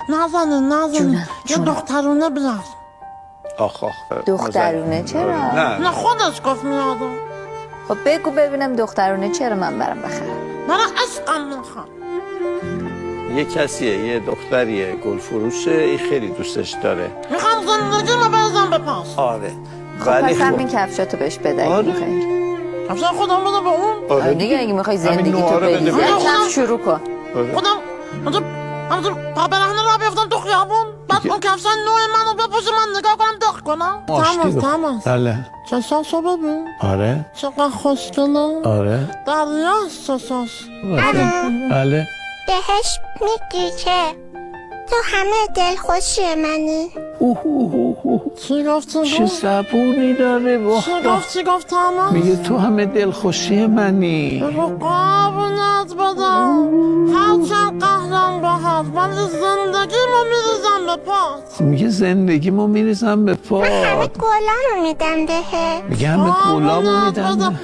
نازنین یه دخترونه بیار. آخ دخترونه چرا؟ نه خودش گفت میاد. خب بگو ببینم دخترونه چرا من برم بخرم؟ برای عشقم میخوام. یه کسیه، یه دختریه، گل فروشه، این خیلی دوستش داره. میخوام زندگی رو بزن به پاس. آره خب پس همین کفشاتو بهش بده اگه میخوایی. کفش خودم بده به اون. آره دیگه اگه میخوای زندگی تو بریزی کفش شروع کن. خودم همونطور پا برهنه را بیفتم تو خیابون، بعد اون کفشن نوع منو بپوشه، من نگاه کنم دق کنم. تماس بله چشاشو ببین. آره چقدر خوشگله. آره دریاست چشاش. بله بهش میگی که تو همه دلخوشی منی. چی گفت چه زبونی داره چی گفت تماس؟ میگه تو همه دلخوشی منی. بگو قابونت بدم هرچند قهرم باهات، ولی زندگیمو میریزم به پات. میگه زندگیمو میریزم به پات. همه گلامو میدم بهت. میگه همه گلامو میدم